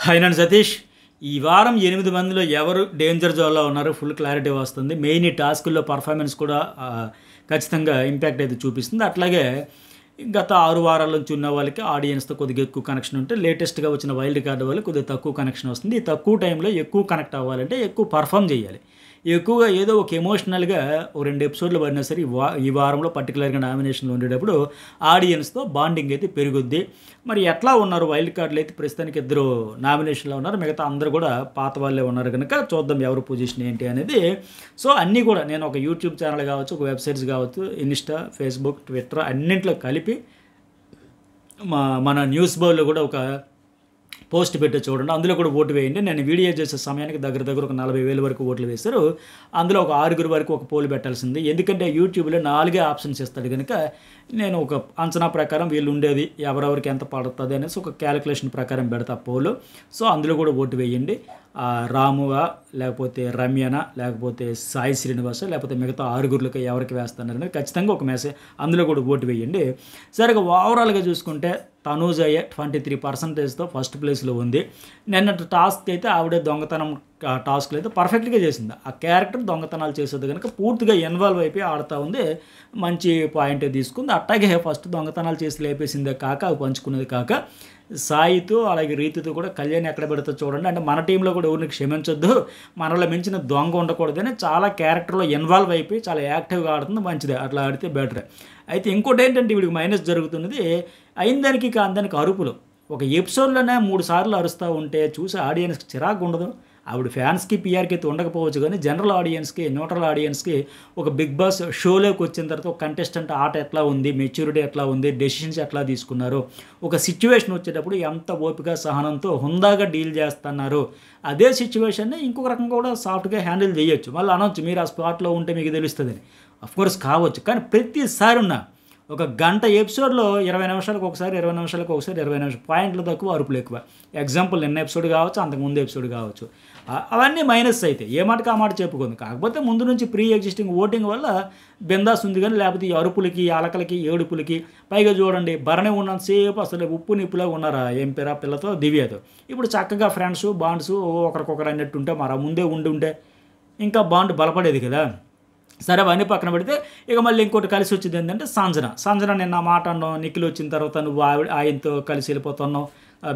Hi నేను సతీష్. ఈ వారం 8 మందిలో ఎవరు డేంజర్ జోన్‌లో ఉన్నారో ఫుల్ క్లారిటీ వస్తుంది. మెయిన్ ఈ టాస్కుల్లో పర్ఫార్మెన్స్ కూడా ఖచ్చితంగా ఇంపాక్ట్ అయితే చూపిస్తుంది. అట్లాగే గత 6 వారాల నుంచి ఉన్న వాళ్ళకి ఆడియన్స్‌తో కొద్దిగా ఎక్కువ కనెక్షన్ ఉంటే, లేటెస్ట్‌గా వచ్చిన వైల్డ్ కార్డ్ వాళ్ళకి కొద్దిగా తక్కువ కనెక్షన్ వస్తుంది. ఈ తక్కువ టైంలో ఎక్కువ కనెక్ట్ అవ్వాలంటే ఎక్కువ పర్ఫార్మ్ చేయాలి. ఎక్కువగా ఏదో ఒక ఎమోషనల్‌గా ఓ 2 ఎపిసోడ్‌లు పడినా సరే ఈ వారంలో పర్టిక్యులర్‌గా నామినేషన్‌లో ఉండేటప్పుడు ఆడియన్స్‌తో బాండింగ్ అయితే పెరుగుద్ది. మరి ఎట్లా ఉన్నారు వైల్డ్ కార్డ్‌లో అయితే ప్రస్తుతానికి ఇద్దరు నామినేషన్‌లో ఉన్నారు. మిగతా అందరూ కూడా పాత వాళ్ళే ఉన్నారు గనుక చూద్దాం ఎవరి పొజిషన్ ఏంటి అనేది. సో అన్నీ కూడా నేను ఒక యూట్యూబ్ ఛానల్ కావచ్చు, ఒక వెబ్‌సైట్స్ కావచ్చు, ఇన్‌స్టా, ఫేస్‌బుక్, ట్విట్టర్ అన్నింటిలో కలిపి మన న్యూస్ బౌల్‌లో కూడా ఒక పోస్ట్ పెట్టి చూడండి. అందులో కూడా ఓటు వేయండి. నేను వీడియో చేసే సమయానికి దగ్గర ఒక 40,000 వరకు ఓట్లు వేశారు. అందులో ఒక 6 వరకు ఒక పోల్ పెట్టాల్సింది. ఎందుకంటే యూట్యూబ్‌లో 4 ఆప్షన్స్ ఇస్తాడు కనుక నేను ఒక అంచనా ప్రకారం వీళ్ళు ఉండేది ఎవరెవరికి ఎంత పడుతుంది అనేసి ఒక క్యాలిక్యులేషన్ ప్రకారం పెడతా పోలు. సో అందులో కూడా ఓటు వేయండి. రామువా, లేకపోతే రమ్యనా, లేకపోతే సాయి శ్రీనివాస, లేకపోతే మిగతా 6 ఎవరికి వేస్తున్నారు ఖచ్చితంగా ఒక మెసేజ్ అందులో కూడా ఓటు వేయండి. సరిగా ఓవరాల్గా చూసుకుంటే తనూజయ్య 23%తో ఫస్ట్ ప్లేస్లో ఉంది. నిన్నటి టాస్క్ అయితే ఆవిడ దొంగతనం టాస్క్లు అయితే పర్ఫెక్ట్గా చేసింది. ఆ క్యారెక్టర్ దొంగతనాలు చేసేది కనుక పూర్తిగా ఇన్వాల్వ్ అయిపోయి ఆడుతూ ఉంది. మంచి పాయింట్ తీసుకుంది. అట్టాగే ఫస్ట్ దొంగతనాలు చేసి లేపేసిందే కాక అవి పంచుకునేది కాక సాయితో అలాగే రీతితో కూడా కళ్యాణ్ ఎక్కడ పెడతా చూడండి. అంటే మన టీంలో కూడా ఎవరిని క్షమించొద్దు, మనలో మించిన దొంగ ఉండకూడదని చాలా క్యారెక్టర్లో ఇన్వాల్వ్ అయిపోయి చాలా యాక్టివ్గా ఆడుతుంది. మంచిదే, అట్లా ఆడితే బెటరే. అయితే ఇంకోటి ఏంటంటే వీడికి మైనస్ జరుగుతున్నది అయిన దానికి కాని దానికి అరుపులు. ఒక ఎపిసోడ్లోనే 3 సార్లు అరుస్తూ ఉంటే చూసి ఆడియన్స్కి చిరాకు ఉండదు. ఆవిడ ఫ్యాన్స్కి పీఆర్కి అయితే ఉండకపోవచ్చు, కానీ జనరల్ ఆడియన్స్కి, న్యూట్రల్ ఆడియన్స్కి ఒక బిగ్ బాస్ షోలోకి వచ్చిన తర్వాత ఒక కంటెస్టెంట్ ఆట ఎట్లా ఉంది, మెచ్యూరిటీ ఎట్లా ఉంది, డెసిషన్స్ ఎట్లా తీసుకున్నారు, ఒక సిచ్యువేషన్ వచ్చేటప్పుడు ఎంత ఓపిక సహనంతో హుందాగా డీల్ చేస్తున్నారు, అదే సిచ్యువేషన్ని ఇంకొక రకంగా కూడా సాఫ్ట్గా హ్యాండిల్ చేయొచ్చు. మళ్ళీ అనొచ్చు మీరు ఆ స్పాట్లో ఉంటే మీకు తెలుస్తుందని. అఫ్కోర్స్ కావచ్చు, కానీ ప్రతిసారి ఉన్న ఒక గంట ఎపిసోడ్లో 20 నిమిషాలకు ఒకసారి, 20 నిమిషాలకు ఒకసారి, 20 నిమిషాలు పాయింట్లు తక్కువ, అరుపులు ఎక్కువ. ఎగ్జాంపుల్ నిన్న ఎపిసోడ్ కావచ్చు, అంతకుముందు ఎపిసోడ్ కావచ్చు. అవన్నీ మైనస్ అయితే ఏ మాటకి ఆ మాట చెప్పుకుంది. కాకపోతే ముందు నుంచి ప్రీ ఎగ్జిస్టింగ్ ఓటింగ్ వల్ల బిందాస్ ఉంది, కానీ లేకపోతే ఈ అరుపులకి, అలకలకి, ఏడుపులకి పైగా చూడండి భరణి ఉన్నంతసేపు అసలు ఉప్పు నిప్పులాగా ఉన్నారా ఏం పేరు ఆ పిల్లతో, దివ్యతో. ఇప్పుడు చక్కగా ఫ్రెండ్స్ బాండ్స్ ఒకరికొకరు అన్నట్టు ఉంటే మరి ముందే ఉంటే ఇంకా బాండ్ బలపడేది కదా. సరే అవన్నీ పక్కన పెడితే ఇక మళ్ళీ ఇంకోటి కలిసి వచ్చింది ఏంటంటే సంజన నిన్న మాట అన్నావు, నిఖిల్ వచ్చిన తర్వాత నువ్వు ఆయనతో కలిసి వెళ్ళిపోతున్నావు,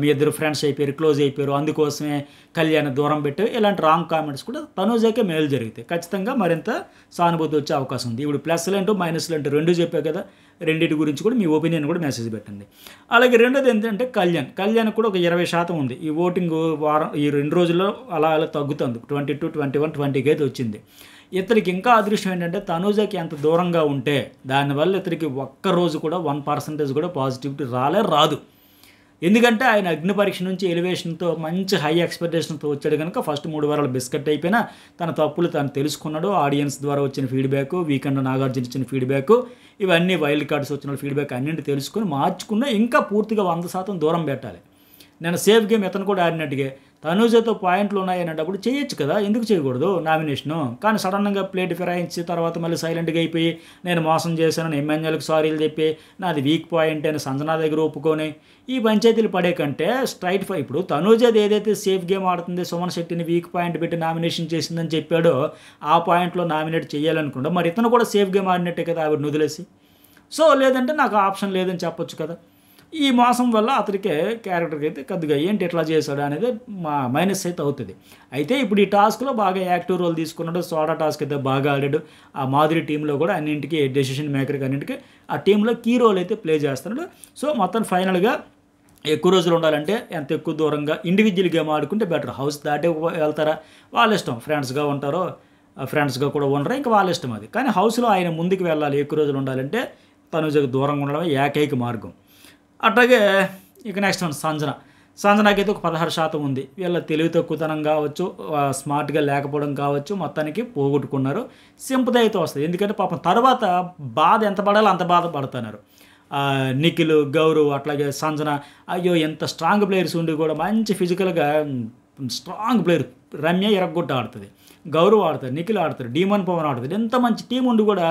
మీ ఇద్దరు ఫ్రెండ్స్ అయిపోయారు, క్లోజ్ అయిపోయారు, అందుకోసమే కళ్యాణ్ దూరం పెట్టావు, ఇలాంటి రాంగ్ కామెంట్స్ కూడా తనూజకే మేలు జరిగితే ఖచ్చితంగా మరింత సానుభూతి వచ్చే అవకాశం ఉంది. ఇప్పుడు ప్లస్లు ఏంటో మైనస్లు ఏంటో రెండు చెప్పావు కదా, రెండింటి గురించి కూడా మీ ఒపీనియన్ కూడా మెసేజ్ పెట్టండి. అలాగే రెండోది ఏంటంటే కళ్యాణ్ కూడా ఒక 20% ఉంది. ఈ ఓటింగ్ వారం ఈ 2 రోజుల్లో అలా తగ్గుతుంది. 22, 21, 20కి అయితే వచ్చింది. ఇతనికి ఇంకా అదృష్టం ఏంటంటే తనూజకి ఎంత దూరంగా ఉంటే దానివల్ల ఇతనికి ఒక్కరోజు కూడా 1% కూడా పాజిటివిటీ రాదు. ఎందుకంటే ఆయన అగ్ని పరీక్ష నుంచి ఎలివేషన్తో మంచి హై ఎక్స్పెక్టేషన్తో వచ్చాడు కనుక ఫస్ట్ 3 వారాలు బిస్కెట్ అయిపోయినా తన తప్పులు తను తెలుసుకున్నాడు. ఆడియన్స్ ద్వారా వచ్చిన ఫీడ్బ్యాక్, వీకెండ్ నాగార్జున ఇచ్చిన ఫీడ్బ్యాక్, ఇవన్నీ వైల్డ్ కార్డ్స్ వచ్చిన ఫీడ్బ్యాక్ అన్నింటి తెలుసుకొని మార్చుకున్నా ఇంకా పూర్తిగా 100% దూరం పెట్టాలి. నేను సేఫ్ గేమ్ ఇతను కూడా ఆడినట్టుగా తనూజతో పాయింట్లు ఉన్నాయనేటప్పుడు చేయొచ్చు కదా, ఎందుకు చేయకూడదు నామినేషను. కానీ సడన్గా ప్లేట్ ఫిరాయించి తర్వాత మళ్ళీ సైలెంట్గా అయిపోయి నేను మోసం చేశానని ఎమ్మెల్యేలకు సారీలు చెప్పి నాది వీక్ పాయింట్ అని సంజనా దగ్గర ఒప్పుకొని ఈ పంచాయతీలు పడే కంటే స్ట్రైట్ ఇప్పుడు తనూజది ఏదైతే సేఫ్ గేమ్ ఆడుతుంది, సుమన్ శెట్టిని వీక్ పాయింట్ పెట్టి నామినేషన్ చేసిందని చెప్పాడో ఆ పాయింట్లో నామినేట్ చేయాలనుకుంటా, మరి ఇతను కూడా సేఫ్ గేమ్ ఆడినట్టే కదా ఆవిడ వదిలేసి. సో లేదంటే నాకు ఆప్షన్ లేదని చెప్పొచ్చు కదా. ఈ మోసం వల్ల అతనికి క్యారెక్టర్కి అయితే కొద్దిగా ఏంటి ఎట్లా చేశాడు అనేది మైనస్ అయితే అవుతుంది. అయితే ఇప్పుడు ఈ టాస్క్లో బాగా యాక్టివ్ రోల్ తీసుకున్నాడు. సోడా టాస్క్ అయితే బాగా ఆడాడు. ఆ మాధురి టీంలో కూడా అన్నింటికి డెసిషన్ మేకర్కి అన్నింటికి ఆ టీంలో కీ రోల్ అయితే ప్లే చేస్తున్నాడు. సో మొత్తం ఫైనల్గా ఎక్కువ రోజులు ఉండాలంటే ఎంత ఎక్కువ దూరంగా ఇండివిజువల్ గేమ్ ఆడుకుంటే బెటర్. హౌస్ దాటే వెళ్తారా వాళ్ళ ఇష్టం, ఫ్రెండ్స్గా ఉంటారో ఫ్రెండ్స్గా కూడా ఉండరు, ఇంకా వాళ్ళ ఇష్టం అది. కానీ హౌస్లో ఆయన ముందుకు వెళ్ళాలి, ఎక్కువ రోజులు ఉండాలంటే తనుజకు దూరంగా ఉండడమే ఏకైక మార్గం. అట్లాగే ఇక నెక్స్ట్ వన్ సంజనాకి అయితే ఒక 16% ఉంది. వీళ్ళ తెలివి తక్కువతనం కావచ్చు, స్మార్ట్గా లేకపోవడం కావచ్చు, మొత్తానికి పోగొట్టుకున్నారు. సింపతి అయితే వస్తుంది, ఎందుకంటే పాపం తర్వాత బాధ ఎంత పడాలో అంత బాధ పడుతున్నారు. నిఖిల్, గౌరవ్ అట్లాగే సంజన అయ్యో ఎంత స్ట్రాంగ్ ప్లేయర్స్ ఉండి కూడా మంచి ఫిజికల్గా స్ట్రాంగ్ ప్లేయర్ రమ్య ఇరగ్గొట్టు ఆడుతుంది, గౌరవ్ ఆడుతారు, నిఖిల్ ఆడతారు, డీమన్ పవన్ ఆడుతారు. ఎంత మంచి టీం ఉండి కూడా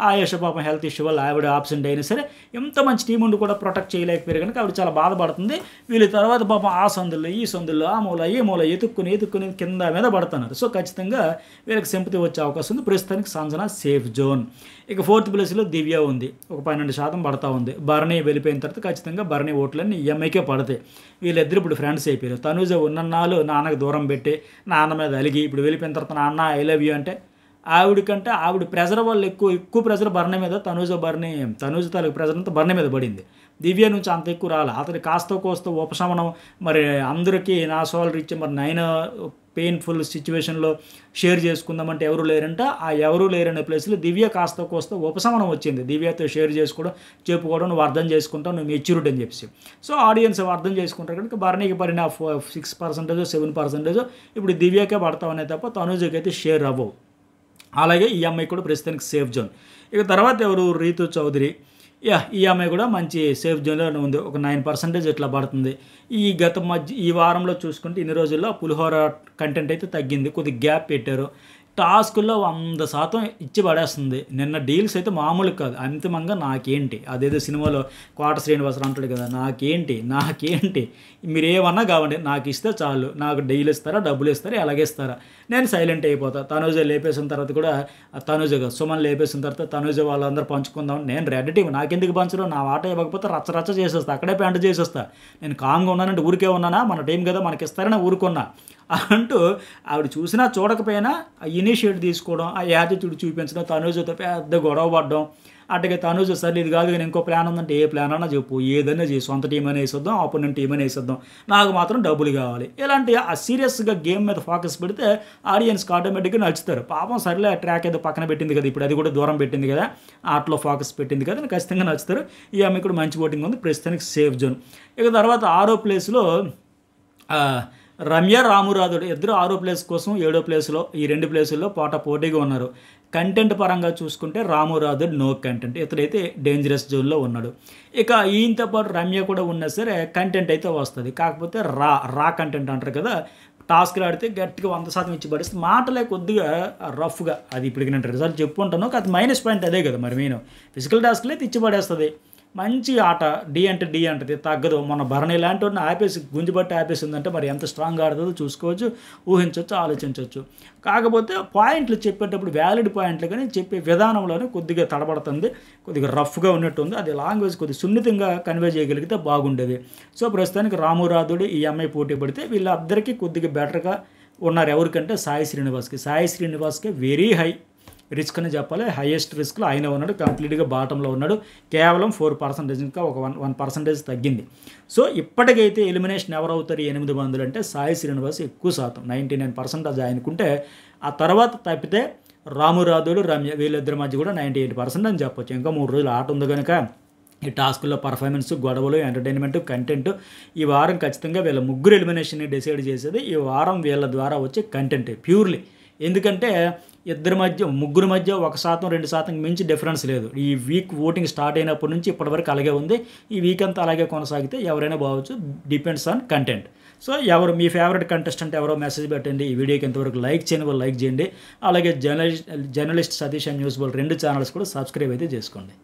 ఆయేష పాపం హెల్త్ ఇష్యూ వల్ల ఆవిడ ఆబ్సెంట్ అయినా సరే ఎంత మంచి టీం ఉండి కూడా ప్రొటెక్ట్ చేయలేకపోయారు కనుక ఆవిడ చాలా బాధపడుతుంది. వీళ్ళ తర్వాత పాపం ఆ సందుల్లో ఈ సందుల్లో ఆ మూల ఈ మూల ఎతుక్కుని కింద మీద పడుతున్నారు. సో ఖచ్చితంగా వీళ్ళకి సింపతి వచ్చే అవకాశం ఉంది. ప్రస్తుతానికి సంజన సేఫ్ జోన్. ఇక 4th ప్లేస్లో దివ్య ఉంది, ఒక 12% పడతా ఉంది. భరణి వెళ్ళిపోయిన తర్వాత ఖచ్చితంగా భరణి ఓట్లన్నీ ఈఎంఐకే పడతాయి. వీళ్ళిద్దరు ఇప్పుడు ఫ్రెండ్స్ అయిపోయారు. తనూజ ఉన్నన్నాళ్ళు నాన్నకు దూరం పెట్టి నాన్న మీద అలిగి ఇప్పుడు వెళ్ళిపోయిన తర్వాత నాన్న ఐ లవ్ యూ అంటే ఆవిడ ప్రెజర్ వల్ల ఎక్కువ ప్రెజర్ భరణి మీద, తనూజ తాలూకు ప్రెజర్ అంతా భరణి మీద పడింది. దివ్య నుంచి అంత ఎక్కువ రాలి. అతని కాస్త కోస్త ఉపశమనం మరి అందరికీ నా సోల్ రీచ్ మరి 9 పెయిన్ఫుల్ సిచ్యువేషన్లో షేర్ చేసుకుందామంటే ఎవరు లేరంట. ఆ ఎవరు లేరనే ప్లేస్లో దివ్య కాస్త కోస్త ఉపశమనం వచ్చింది. దివ్యతో షేర్ చేసుకోవడం, చెప్పుకోవడం, నువ్వు అర్థం చేసుకుంటావు, నువ్వు మెచ్యూరిటీ అని చెప్పి. సో ఆడియన్స్ అర్థం చేసుకుంటారు కనుక భరణికి పడిన 6% 7% ఇప్పుడు దివ్యకే పడతావు అనే తప్ప తనూజకి అయితే షేర్ అవ్వవు. అలాగే ఈ అమ్మాయి కూడా ప్రస్తుతానికి సేఫ్ జోన్. ఇక తర్వాత ఎవరు, రీతు చౌదరి. ఈ అమ్మాయి కూడా మంచి సేఫ్ జోన్లోనే ఉంది, ఒక 9% ఇట్లా పడుతుంది. ఈ వారంలో చూసుకుంటే ఇన్ని రోజుల్లో పులిహోర కంటెంట్ అయితే తగ్గింది, కొద్దిగా గ్యాప్ పెట్టారు. టాస్కుల్లో 100% ఇచ్చి పడేస్తుంది. నిన్న డీల్స్ అయితే మామూలు కాదు. అంతిమంగా నాకేంటి, అదేదో సినిమాలో కోట శ్రీనివాసరావు అంటాడు కదా, నాకేంటి మీరు ఏమన్నా కావండి, నాకు ఇస్తే చాలు, నాకు డీల్ ఇస్తారా, డబ్బులు ఇస్తారా, ఎలాగేస్తారా, నేను సైలెంట్ అయిపోతా. తనూజ లేపేసిన తర్వాత కూడా సుమన్ లేపేసిన తర్వాత తనూజ వాళ్ళందరూ పంచుకుందాం, నేను రెడ్ టీం, నాకెందుకు పంచడం, నా వాట ఇవ్వకపోతే రచ్చ చేసేస్తా, అక్కడే ప్యాంటు చేసేస్తా, నేను కామ్గా ఉన్నానంటే ఊరికే ఉన్నానా, మన టీం కదా మనకి ఇస్తారని ఊరుకున్నా అంటూ ఆవిడ చూసినా చూడకపోయినా ఆ ఇనిషియేట్ తీసుకోవడం, ఆ యాటిట్యూడ్ చూపించడం, తనూజతో పెద్ద గొడవ పడడం. అట్లాగే తనూజ సరే ఇది కాదు కానీ ఇంకో ప్లాన్ ఉందంటే ఏ ప్లాన్ అన్నా చెప్పు, ఏదైనా చేసి సొంత టీం అని వేసేద్దాం, ఆపోనెంట్ టీం అని వేసేద్దాం, నాకు మాత్రం డబ్బులు కావాలి. ఇలాంటి ఆ సీరియస్గా గేమ్ మీద ఫోకస్ పెడితే ఆడియన్స్కి ఆటోమేటిక్గా నచ్చుతారు. పాపం సరేలే ట్రాక్ ఏదో పక్కన పెట్టింది కదా, ఇప్పుడు అది కూడా దూరం పెట్టింది కదా, ఆటలో ఫోకస్ పెట్టింది కదా, ఖచ్చితంగా నచ్చుతారు. ఈ ఆమె కూడా మంచి ఓటింగ్ ఉంది, ప్రస్తుతానికి సేఫ్ జోన్. ఇక తర్వాత 6వ ప్లేస్లో రమ్య రామురాధుడు ఇద్దరు 6వ ప్లేస్ కోసం 7వ ప్లేస్లో, ఈ 2 ప్లేసుల్లో పోటీగా ఉన్నారు. కంటెంట్ పరంగా చూసుకుంటే రామురాధుడు నో కంటెంట్, ఇతడైతే డేంజరస్ జోన్లో ఉన్నాడు. ఇక ఈయనతో పాటు రమ్య కూడా ఉన్నా సరే కంటెంట్ అయితే వస్తుంది, కాకపోతే రా కంటెంట్ అంటారు కదా, టాస్క్లు ఆడితే గట్టిగా 100% ఇచ్చి పడేస్తే మాటలే కొద్దిగా రఫ్గా, అది ఇప్పటికి నేను 2 సార్లు చెప్పుకుంటాను, అది మైనస్ పాయింట్ అదే కదా. మరి నేను ఫిజికల్ టాస్క్లు అయితే ఇచ్చి పడేస్తుంది. మంచి ఆట, డి అంటది, తగ్గదు. మన భరణి లాంటి వాడిని ఆపేసి గుంజుబట్టి ఆపేసిందంటే మరి ఎంత స్ట్రాంగ్ ఆడుతుందో చూసుకోవచ్చు, ఊహించవచ్చు, ఆలోచించవచ్చు. కాకపోతే పాయింట్లు చెప్పేటప్పుడు వ్యాలిడ్ పాయింట్లు కానీ చెప్పే విధానంలోనే కొద్దిగా తడబడుతుంది, కొద్దిగా రఫ్గా ఉన్నట్టుంది. అది లాంగ్వేజ్ కొద్దిగా సున్నితంగా కన్వే చేయగలిగితే బాగుండేది. సో ప్రస్తుతానికి రామురాధుడు ఈ అమ్మాయి పోటీ పడితే వీళ్ళందరికీ కొద్దిగా బెటర్గా ఉన్నారు. ఎవరికంటే సాయి శ్రీనివాస్కి వెరీ హై రిస్క్ అని చెప్పాలి, హైయెస్ట్ రిస్క్లో ఆయన ఉన్నాడు, కంప్లీట్గా బాటంలో ఉన్నాడు. కేవలం 4%, ఇంకా ఒక 1% తగ్గింది. సో ఇప్పటికైతే ఎలిమినేషన్ ఎవరు అవుతారు 8 మందులు అంటే సాయి శ్రీనివాస్ ఎక్కువ శాతం 99% ఆయనకుంటే, ఆ తర్వాత తప్పితే రామురాధుడు రమ్య వీళ్ళిద్దరి మధ్య కూడా 98% అని చెప్పొచ్చు. ఇంకా 3 రోజులు ఆట ఉంది కనుక ఈ టాస్కుల్లో పర్ఫార్మెన్స్, గొడవలు, ఎంటర్టైన్మెంట్, కంటెంట్ ఈ వారం ఖచ్చితంగా వీళ్ళ ముగ్గురు ఎలిమినేషన్ని డిసైడ్ చేసేది ఈ వారం వీళ్ళ ద్వారా వచ్చే కంటెంట్ ప్యూర్లీ. ఎందుకంటే ముగ్గురు మధ్య 1% 2% మించి డిఫరెన్స్ లేదు. ఈ వీక్ ఓటింగ్ స్టార్ట్ అయినప్పటి నుంచి ఇప్పటివరకు అలాగే ఉంది. ఈ వీక్ అంతా అలాగే కొనసాగితే ఎవరైనా బావచ్చు, డిపెండ్స్ ఆన్ కంటెంట్. సో ఎవరు మీ ఫేవరెట్ కంటెస్టెంట్ ఎవరో మెసేజ్ పెట్టండి. ఈ వీడియోకి ఎంతవరకు లైక్ చేయని వాళ్ళు లైక్ చేయండి. అలాగే journalist Satish and news Bol 2 channels కూడా సబ్స్క్రైబ్ అయితే చేసుకోండి.